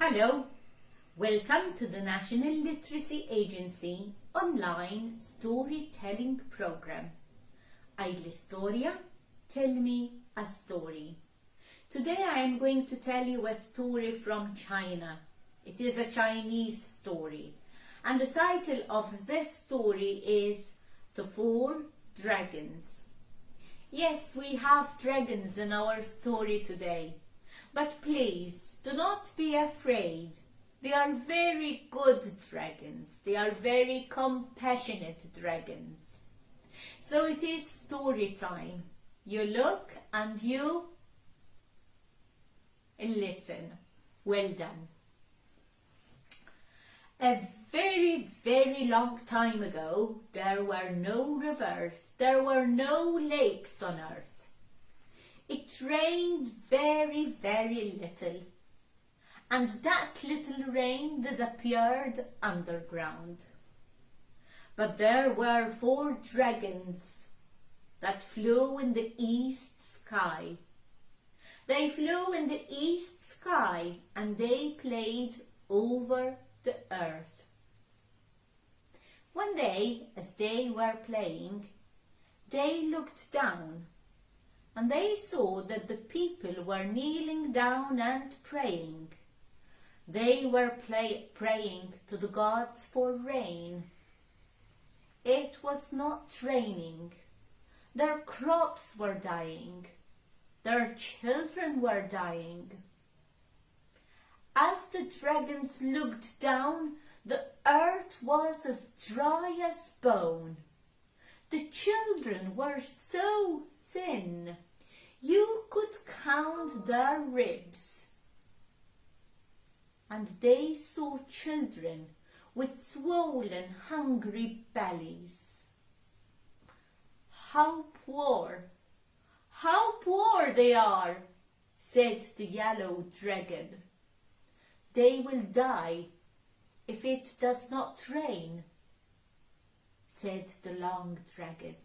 Hello, welcome to the National Literacy Agency online storytelling program. Għidli Storja, tell me a story. Today I am going to tell you a story from China. It is a Chinese story. And the title of this story is The Four Dragons. Yes, we have dragons in our story today. But please, do not be afraid. They are very good dragons. They are very compassionate dragons. So it is story time. You look and you listen. Well done. A very, very long time ago, there were no rivers, there were no lakes on earth. It rained very, very little, and that little rain disappeared underground. But there were four dragons that flew in the east sky. They flew in the east sky and they played over the earth. One day, as they were playing, they looked down and they saw that the people were kneeling down and praying. They were praying to the gods for rain. It was not raining. Their crops were dying. Their children were dying. As the dragons looked down, the earth was as dry as bone. The children were so thin, you could count their ribs. And they saw children with swollen, hungry bellies. How poor they are, said the yellow dragon. They will die if it does not rain, said the long dragon.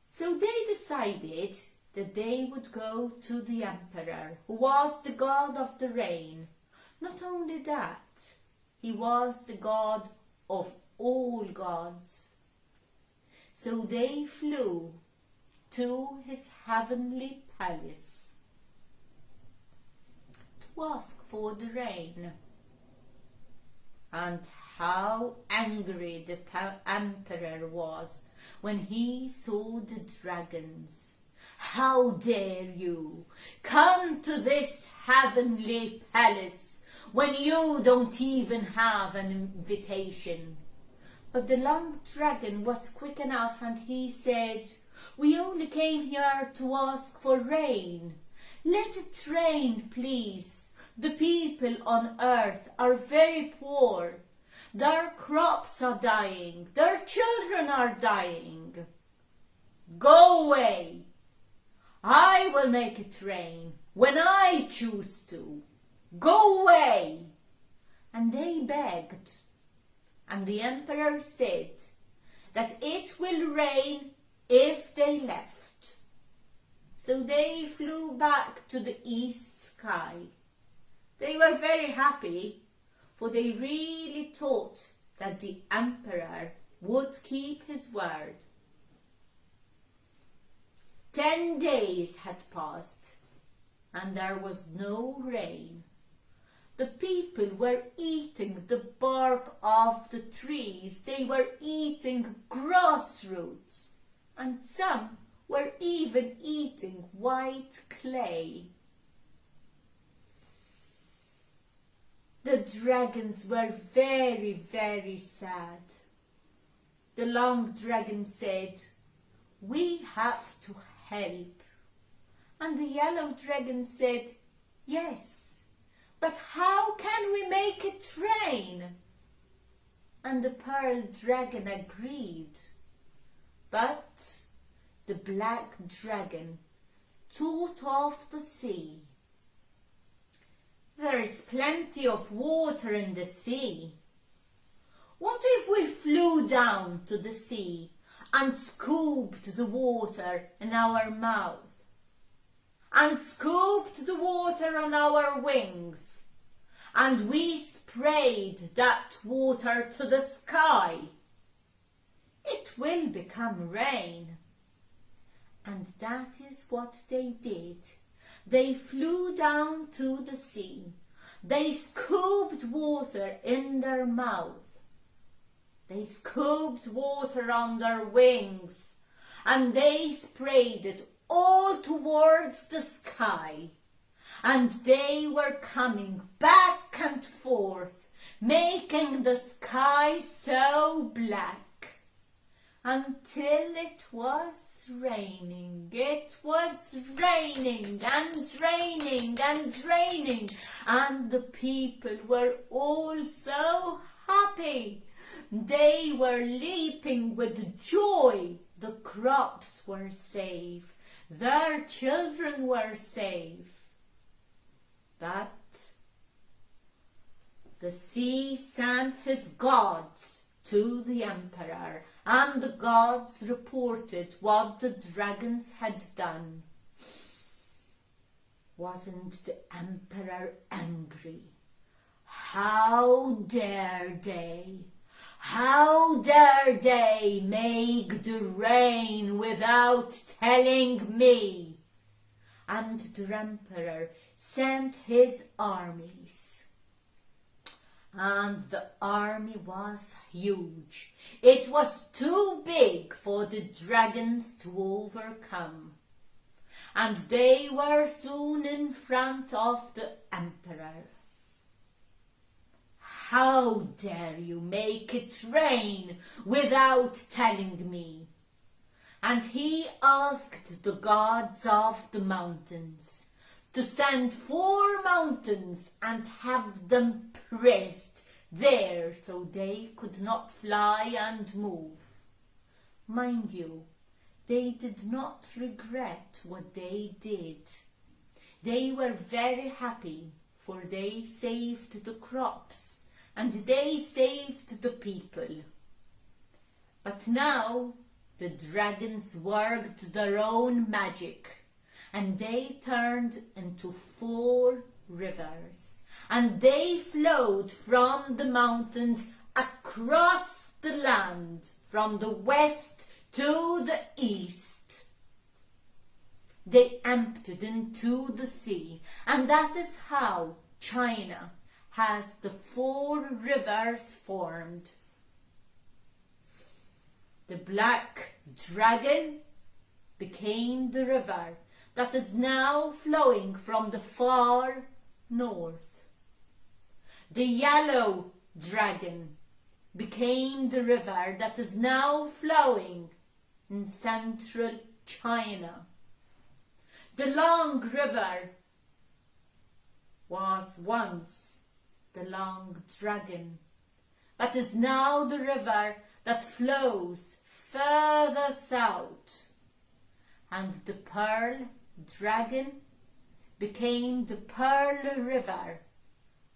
So they decided that they would go to the emperor, who was the god of the rain. Not only that, he was the god of all gods. So they flew to his heavenly palace to ask for the rain. And how angry the emperor was when he saw the dragons. How dare you come to this heavenly palace when you don't even have an invitation? But the long dragon was quick enough and he said, "We only came here to ask for rain. Let it rain, please. The people on earth are very poor. Their crops are dying. Their children are dying. Go away. I will make it rain when I choose to. Go away." And they begged. And the emperor said that it will rain if they left. So they flew back to the east sky. They were very happy, for they really thought that the emperor would keep his word. 10 days had passed, and there was no rain. The people were eating the bark of the trees. They were eating grass roots, and some were even eating white clay. The dragons were very, very sad. The long dragon said, "We have to help." And the yellow dragon said, "Yes, but how can we make it rain?" And the pearl dragon agreed. But the black dragon thought of the sea. "There is plenty of water in the sea. What if we flew down to the sea and scooped the water in our mouth? and scooped the water on our wings, and we sprayed that water to the sky. It will become rain. And that is what they did. They flew down to the sea. They scooped water in their mouth. They scooped water on their wings, and they sprayed it all towards the sky. And they were coming back and forth, making the sky so black, until it was raining. It was raining and raining and raining, and the people were all so happy. They were leaping with joy. The crops were safe. Their children were safe. But the sea sent his gods to the emperor, and the gods reported what the dragons had done. Wasn't the emperor angry? How dare they? How dare they make the rain without telling me? And the emperor sent his armies. And the army was huge. It was too big for the dragons to overcome. And they were soon in front of the emperor. How dare you make it rain without telling me? And he asked the gods of the mountains to send 4 mountains and have them pressed there so they could not fly and move. Mind you, they did not regret what they did. They were very happy, for they saved the crops and they saved the people. But now the dragons worked their own magic, and they turned into 4 rivers, and they flowed from the mountains across the land, from the west to the east. They emptied into the sea, and that is how China has the 4 rivers formed. The black dragon became the river that is now flowing from the far north. The yellow dragon became the river that is now flowing in central China. The long river was once the long dragon, but is now the river that flows further south. And the pearl dragon became the pearl river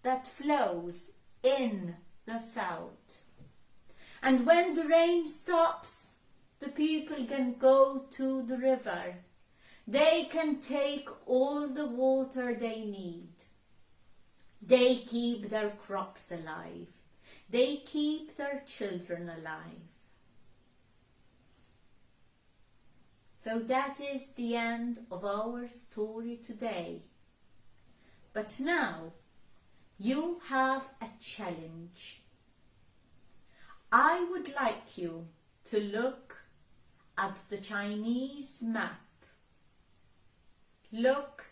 that flows in the south. And when the rain stops, the people can go to the river. They can take all the water they need. They keep their crops alive. They keep their children alive. So that is the end of our story today. But now you have a challenge. I would like you to look at the Chinese map. Look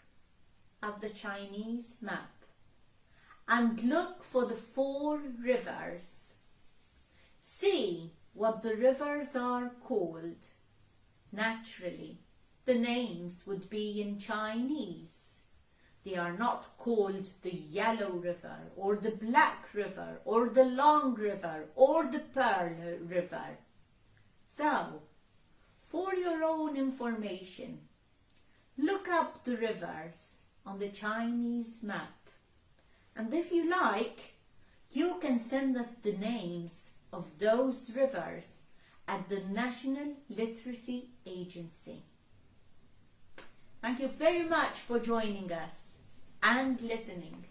at the Chinese map and look for the 4 rivers. See what the rivers are called. Naturally, the names would be in Chinese. They are not called the Yellow River or the Black River or the Long River or the Pearl River. So, for your own information, look up the rivers on the Chinese map. And if you like, you can send us the names of those rivers at the National Literacy Agency. Thank you very much for joining us and listening.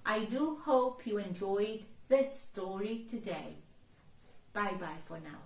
I do hope you enjoyed this story today. Bye-bye for now.